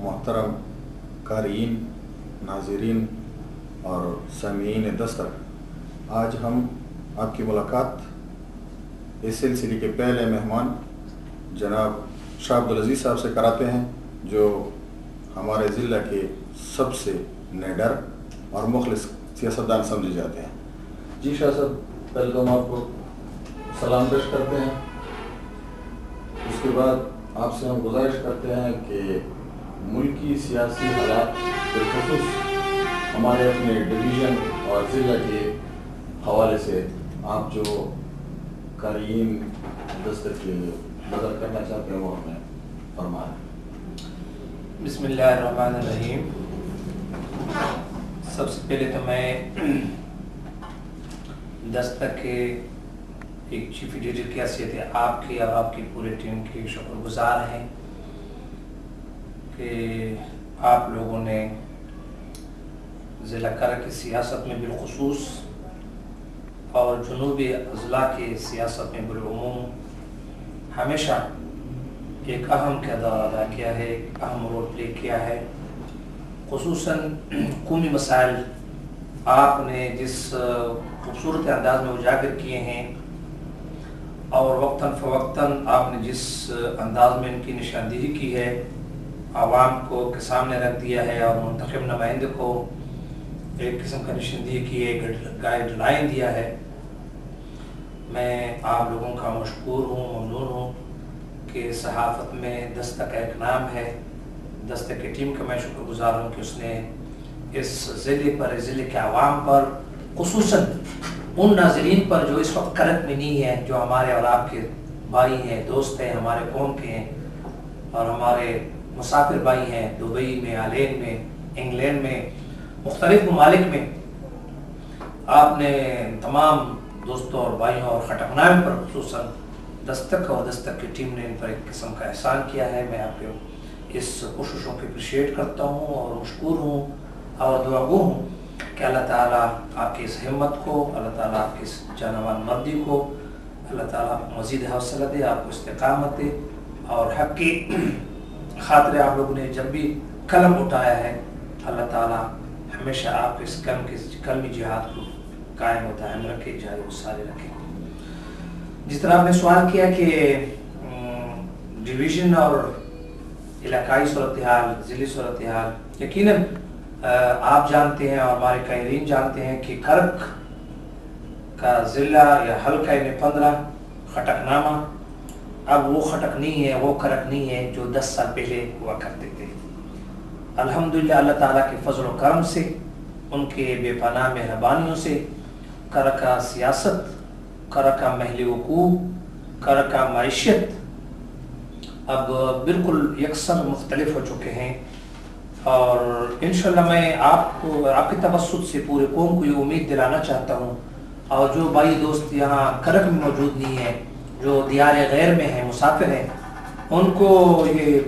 محترم قارئین، ناظرین اور سامعین دستک، آج ہم آپ کی ملاقات اس سلسلے کے پہلے مہمان جناب شاہ عبدالعزیز صاحب سے کراتے ہیں، جو ہمارے ضلع کے سب سے نڈر اور مخلص سیاستدان سمجھے جاتے ہیں۔ جی شاہ صاحب، ویلکم، آپ کو سلام پیش کرتے ہیں۔ اس کے بعد آپ سے ہم گزارش کرتے ہیں کہ ملکی سیاسی حالات بالخصوص ہمارے اپنے ڈویژن اور ضلع کے حوالے سے آپ جو قارئین دستک کے نظر کرنا چاہتے ہیں وہ ہمیں فرمائیں۔ بسم اللہ الرحمن الرحیم۔ سب سے پہلے تو میں دستک کے ایک چیف ایڈیٹر کی حیثیت ہے آپ کی اور آپ کی پورے ٹیم کے شکر گزار ہیں کہ آپ لوگوں نے ضلع کرک کی سیاست میں بالخصوص اور جنوبی اضلاع کی سیاست میں بالعموم ہمیشہ ایک اہم کردار ادا کیا ہے، ایک اہم رول پلے کیا ہے۔ خصوصاً قومی مسائل آپ نے جس خوبصورت انداز میں اجاگر کیے ہیں اور وقتاً فوقتاً آپ نے جس انداز میں ان کی نشاندہی کی ہے، عوام کو کے سامنے رکھ دیا ہے اور منتخب نمائندے کو ایک قسم کا نشاندہی کی ہے، گائیڈ لائن دیا ہے، میں آپ لوگوں کا مشکور ہوں، ممنون ہوں کہ صحافت میں دستک کا ایک نام ہے۔ دستک کی ٹیم کا میں شکر گزار ہوں کہ اس نے اس ضلع پر، ضلع کے عوام پر، خصوصاً ان ناظرین پر جو اس وقت کرک میں نہیں ہیں، جو ہمارے اور آپ کے بھائی ہیں، دوست ہیں، ہمارے قوم کے ہیں اور ہمارے مسافر بھائی ہیں، دبئی میں، آلین میں، انگلینڈ میں، مختلف ممالک میں، آپ نے تمام دوستوں اور بھائیوں اور خٹکنامے پر خصوصاً دستک اور دستک کی ٹیم نے ان پر ایک قسم کا احسان کیا ہے۔ میں آپ کے اس کوششوں کو اپریشیٹ کرتا ہوں اور مشکور ہوں اور دعاگو ہوں کہ اللہ تعالیٰ آپ کی اس ہمت کو، اللہ تعالیٰ آپ کی اس جانوان مردی کو، اللہ تعالیٰ آپ کو مزید حوصلہ دے، آپ کو استقامت دے، اور حق کی خاطر آپ لوگوں نے جب بھی قلم اٹھایا ہے، اللہ تعالیٰ ہمیشہ آپ اس کلمی جہاد کو قائم و دائم رکھے، جاری و سارے رکھے۔ جس طرح آپ نے سوال کیا کہ ڈویژن اور علاقائی صورتحال، ضلعی صورتحال، یقیناً آپ جانتے ہیں اور ہمارے قائرین جانتے ہیں کہ کرک کا ضلع یا حلقہ 15 خٹکنامہ اب وہ خٹک نہیں ہے، وہ کرک نہیں ہے جو 10 سال پہلے ہوا کرتے تھے۔ الحمدللہ اللہ تعالیٰ کے فضل و کرم سے، ان کے بے پناہ مہربانیوں سے، کرک کا سیاست، کرک کا محل وقوع، کرک کا معیشت اب بالکل یکساں مختلف ہو چکے ہیں، اور انشاءاللہ میں آپ کو، آپ کے توسط سے پورے قوم کو یہ امید دلانا چاہتا ہوں، اور جو بھائی دوست یہاں کرک میں موجود نہیں ہیں، جو دیار غیر میں ہیں، مسافر ہیں، ان کو یہ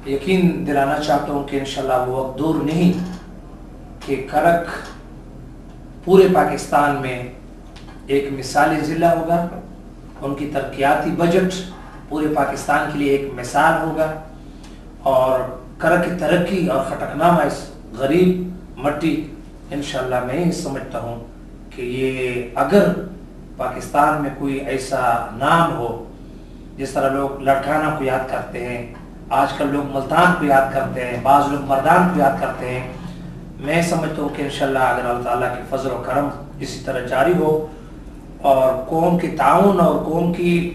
یقین دلانا چاہتا ہوں کہ انشاءاللہ وہ وقت دور نہیں کہ کرک پورے پاکستان میں ایک مثالی ضلع ہوگا، ان کی ترقیاتی بجٹ پورے پاکستان کے لیے ایک مثال ہوگا، اور کرک کی ترقی اور خٹکنامہ اس غریب مٹی، انشاءاللہ میں سمجھتا ہوں کہ یہ اگر پاکستان میں کوئی ایسا نام ہو، جس طرح لوگ لڑکانہ کو یاد کرتے ہیں، آج کل لوگ ملتان کو یاد کرتے ہیں، بعض لوگ مردان کو یاد کرتے ہیں، میں سمجھتا ہوں کہ انشاءاللہ اگر اللہ تعالیٰ کے فضل و کرم اسی طرح جاری ہو اور قوم کی تعاون اور قوم کی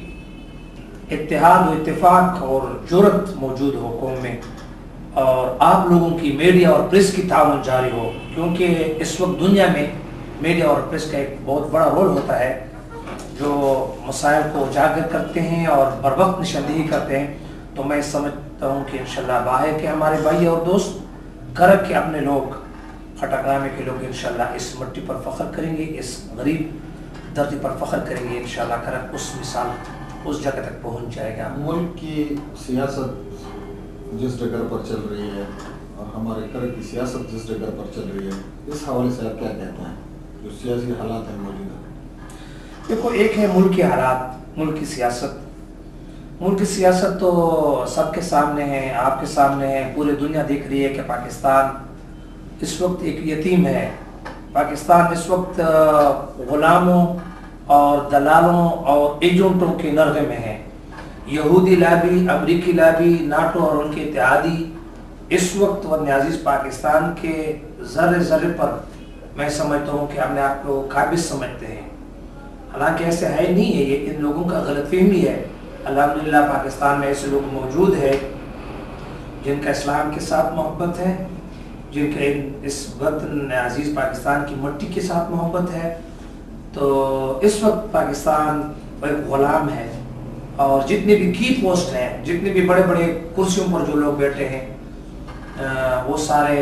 اتحاد و اتفاق اور جرت موجود ہو قوم میں، اور آپ لوگوں کی میڈیا اور پریس کی تعاون جاری ہو، کیونکہ اس وقت دنیا میں میڈیا اور پریس کا ایک بہت بڑا رول ہوتا ہے، جو مسائل کو اجاگر کرتے ہیں اور بر وقت نشاندہی کرتے ہیں، تو میں سمجھتا ہوں کہ انشاءاللہ باہر کے ہمارے بھائی اور دوست، کرک کے اپنے لوگ، خٹکنامے کے لوگ انشاءاللہ اس مٹی پر فخر کریں گے، اس غریب دھرتی پر فخر کریں گے، انشاءاللہ کرک اس مثال، اس جگہ تک پہنچ جائے گا۔ ملک کی سیاست جس جگہ پر چل رہی ہے اور ہمارے کرک کی سیاست جس جگہ پر چل رہی ہے، اس حوالے سے آپ کیا کہتے ہیں جو سیاسی حالات ہیں موجودہ؟ دیکھو، ایک ہے ملک کے حالات، ملک کی سیاست، ملک کی سیاست تو سب کے سامنے ہے، آپ کے سامنے ہے، پورے دنیا دیکھ رہی ہے کہ پاکستان اس وقت ایک یتیم ہے۔ پاکستان اس وقت غلاموں اور دلالوں اور ایجنٹوں کے نرغے میں ہے۔ یہودی لابی، امریکی لابی، ناٹو اور ان کے اتحادی اس وقت وطن عزیز پاکستان کے ذرے ذرے پر میں سمجھتا ہوں کہ اپنے آپ کو قابض سمجھتے ہیں، حالانکہ ایسے ہے نہیں ہے، یہ ان لوگوں کا غلط فہمی ہے۔ الحمدللہ پاکستان میں ایسے لوگ موجود ہیں جن کا اسلام کے ساتھ محبت ہے، جن کا اس وطن عزیز پاکستان کی مٹی کے ساتھ محبت ہے۔ تو اس وقت پاکستان ایک غلام ہے، اور جتنے بھی کی پوسٹ ہیں، جتنے بھی بڑے بڑے کرسیوں پر جو لوگ بیٹھے ہیں، وہ سارے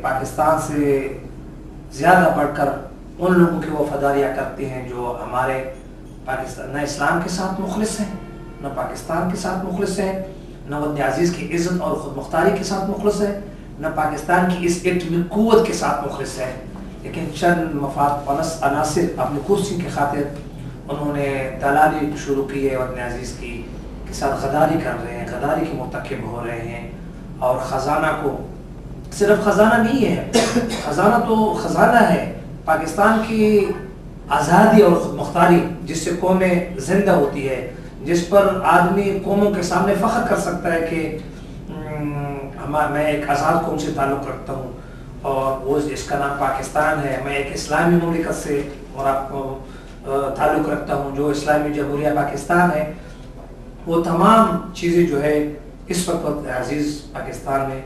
پاکستان سے زیادہ بڑھ کر ان لوگوں کی وفاداریاں کرتے ہیں جو ہمارے پاکستان نہ اسلام کے ساتھ مخلص ہیں، نہ پاکستان کے ساتھ مخلص ہیں، نہ وطن عزیز کی عزت اور خود مختاری کے ساتھ مخلص ہے، نہ پاکستان کی اس ایٹمی قوت کے ساتھ مخلص ہے، لیکن چند مفاد پرست عناصر اپنی کرسی کی خاطر انہوں نے دلالی شروع کی ہے وطن عزیز کی کے ساتھ غداری کر رہے ہیں، غداری کے مرتکب ہو رہے ہیں، اور خزانہ کو صرف خزانہ نہیں ہے، خزانہ تو خزانہ ہے، پاکستان کی آزادی اور خود مختاری جس سے قومیں زندہ ہوتی ہے، جس پر آدمی قوموں کے سامنے فخر کر سکتا ہے کہ میں ایک آزاد قوم سے تعلق رکھتا ہوں اور وہ اس کا نام پاکستان ہے، میں ایک اسلامی مملکت سے اور آپ کو تعلق رکھتا ہوں جو اسلامی جمہوریہ پاکستان ہے۔ وہ تمام چیزیں جو ہے اس وقت عزیز پاکستان میں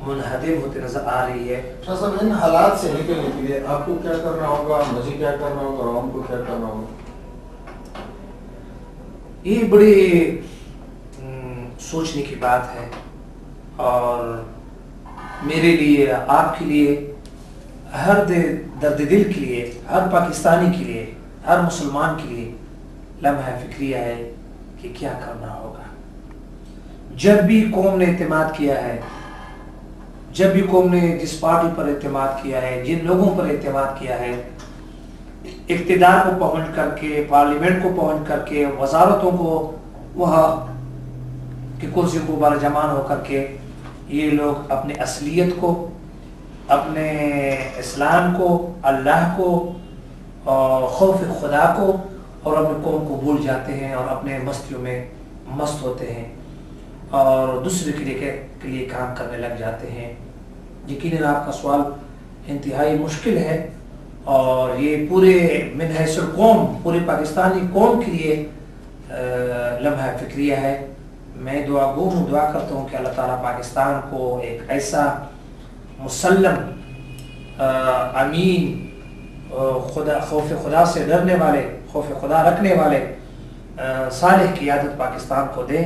منہدم ہوتے نظر آ رہی ہے۔ شاہ صاحب، ان حالات سے نکلنے کے لیے آپ کو کیا کرنا ہوگا، مجھے کیا کرنا ہوگا، عوام کو کیا کرنا ہوگا؟ یہ بڑی سوچنے کی بات ہے، اور میرے لیے، آپ کے لیے، ہر درد دل کے لیے، ہر پاکستانی کے لیے، ہر مسلمان کے لیے لمحہ فکریہ ہے کہ کیا کرنا ہوگا۔ جب بھی قوم نے اعتماد کیا ہے، جب بھی قوم نے جس پارٹی پر اعتماد کیا ہے، جن لوگوں پر اعتماد کیا ہے، اقتدار کو پہنچ کر کے، پارلیمنٹ کو پہنچ کر کے، وزارتوں کو وہاں کی کرسیوں کو برجمان ہو کر کے، یہ لوگ اپنے اصلیت کو، اپنے اسلام کو، اللہ کو، خوف خدا کو اور اپنے قوم کو بھول جاتے ہیں اور اپنے مستیوں میں مست ہوتے ہیں اور دوسرے کے لیے کام کرنے لگ جاتے ہیں۔ یقیناً آپ کا سوال انتہائی مشکل ہے، اور یہ پورے من حیث القوم، پورے پاکستانی قوم کے لیے لمحہ فکریہ ہے۔ میں دعا گو ہوں، دعا کرتا ہوں کہ اللہ تعالیٰ پاکستان کو ایک ایسا مسلم، امین، خوف خدا سے ڈرنے والے، خوف خدا رکھنے والے صالح قیادت پاکستان کو دے،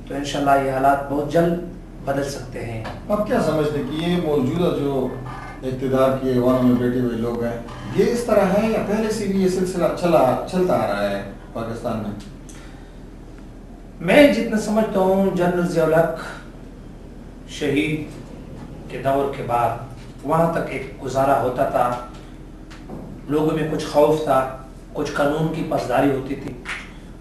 تو انشاءاللہ یہ حالات بہت جلد بدل سکتے ہیں۔ آپ کیا سمجھتے ہیں کہ یہ موجودہ جو اقتدار کی ایوانوں میں بیٹھے ہوئے لوگ ہیں، یہ اس طرح ہے یا پہلے سے بھی یہ سلسلہ چلتا آ رہا ہے پاکستان میں؟ میں جتنا سمجھتا ہوں، جنرل ضیاء الحق شہید کے دور کے بعد وہاں تک ایک گزارا ہوتا تھا، لوگوں میں کچھ خوف تھا، کچھ قانون کی پاسداری ہوتی تھی،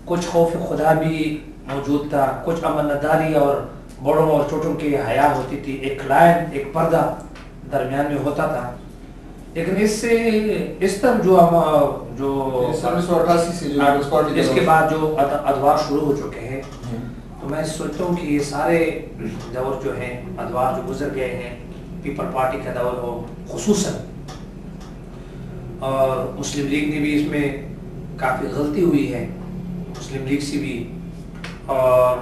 کچھ خوف خدا بھی موجود تھا، کچھ امانتداری اور بڑوں اور چھوٹوں کی حیا ہوتی تھی، ایک لائن، ایک پردہ درمیان میں ہوتا تھا۔ لیکن اس طرح جو 1988 سے اس کے بعد جو ادوار شروع ہو چکے ہیں، تو میں سوچتا ہوں کہ یہ سارے دور جو ہیں، ادوار جو گزر گئے ہیں، پیپل پارٹی کا دور ہو خصوصاً، اور مسلم لیگ نے بھی اس میں کافی غلطی ہوئی ہے، مسلم لیگ سے بھی، اور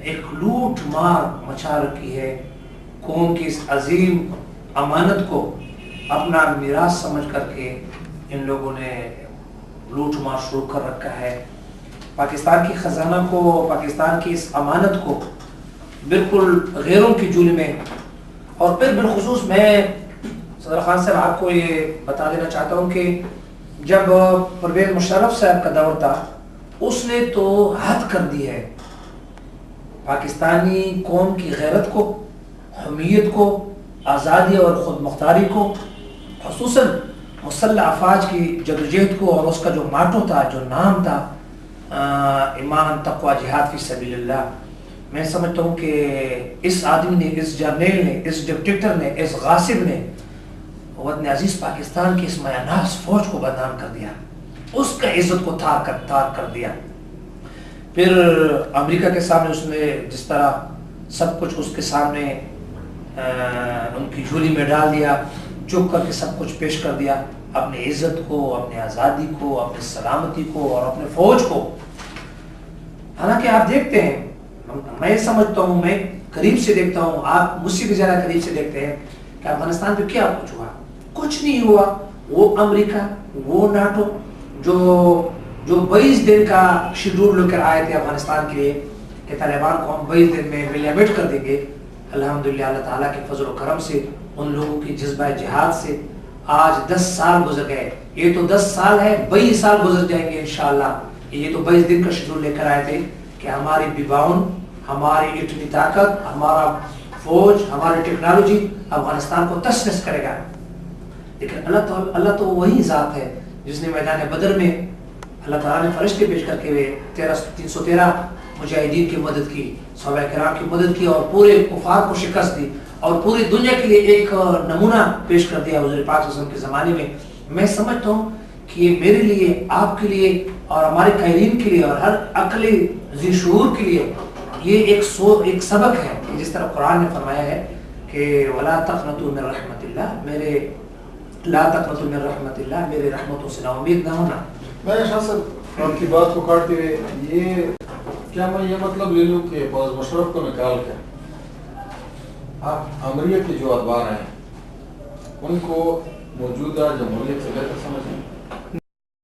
ایک لوٹ مار مچا رکھی ہے، قوم کی اس عظیم امانت کو اپنا میراث سمجھ کر کے ان لوگوں نے لوٹ مار شروع کر رکھا ہے۔ پاکستان کی خزانہ کو، پاکستان کی اس امانت کو بالکل غیروں کی جولی میں، اور پھر بالخصوص میں صدر خان صاحب آپ کو یہ بتا دینا چاہتا ہوں کہ جب پرویز مشرف صاحب کا دور تھا، اس نے تو حد کر دی ہے پاکستانی قوم کی غیرت کو، حمیت کو، آزادی اور خود مختاری کو، خصوصاً مسلح افواج کی جدوجہد کو، اور اس کا جو ماٹو تھا، جو نام تھا، ایمان، تقوی، جہاد فی سبیل اللہ، میں سمجھتا ہوں کہ اس آدمی نے، اس جرنیل نے، اس ڈکٹیٹر نے، اس غاصب نے وطن عزیز پاکستان کی اس مایاناز فوج کو بدنام کر دیا، اس کا عزت کو تار کر دیا. پھر امریکہ کے سامنے اس نے جس طرح سب کچھ اس کے سامنے ان کی جھولی میں ڈال دیا، چپ کر کے سب کچھ پیش کر دیا، اپنی عزت کو، اپنی آزادی کو، اپنی سلامتی کو اور اپنے فوج کو. حالانکہ آپ دیکھتے ہیں، میں سمجھتا ہوں، میں قریب سے دیکھتا ہوں، آپ مجھ سے بھی زیادہ قریب سے دیکھتے ہیں کہ افغانستان پہ کیا کچھ ہوا. کچھ نہیں ہوا. وہ امریکہ، وہ ناٹو جو 22 دن کا شیڈول لے کر آئے تھے افغانستان کے لیے کہ طالبان کو ہم 22 دن میں ملیمیٹ کر دیں گے، الحمدللہ اللہ تعالیٰ کے فضل و کرم سے، ان لوگوں کی جذبہ جہاد سے آج 10 سال گزر گئے. یہ تو 10 سال ہے، 22 سال گزر جائیں گے انشاءاللہ. یہ تو 22 دن کا شیڈول لے کر آئے تھے کہ ہماری بیباؤن، ہماری ایٹمی طاقت، ہمارا فوج، ہماری ٹیکنالوجی افغانستان کو تس نس کرے گا. لیکن اللہ تو وہی ذات ہے جس نے میدان بدر میں اللہ تعالیٰ نے فرشتے پیش کر کے 313 مجاہدین کی مدد کی، صحابہ کرام کی مدد کی اور پورے کفار کو شکست دی اور پوری دنیا کے لیے ایک نمونہ پیش کر دیا حضور پاک صلی اللہ علیہ وسلم کے زمانے میں. میں سمجھتا ہوں کہ یہ میرے لیے، آپ کے لیے اور ہمارے قائدین کے لیے اور ہر عقلی ذی شعور کے لیے یہ ایک سبق ہے کہ جس طرح قرآن نے فرمایا ہے کہ وَلَا تَقْنَطُوا مِن رَحْمَةِ اللَّهِ، لا تقنطوا من رحمت اللہ، میرے رحمتوں سے نا امید نہ ہونا. میں شاہ صاحب آپ کی بات کو کاٹتے ہوئے کیا میں یہ مطلب لے لوں کہ پرویز مشرف کو نکال کر آپ امریت کے جو ادوار ہیں ان کو موجودہ جمہوریت سے بہتر سمجھیں؟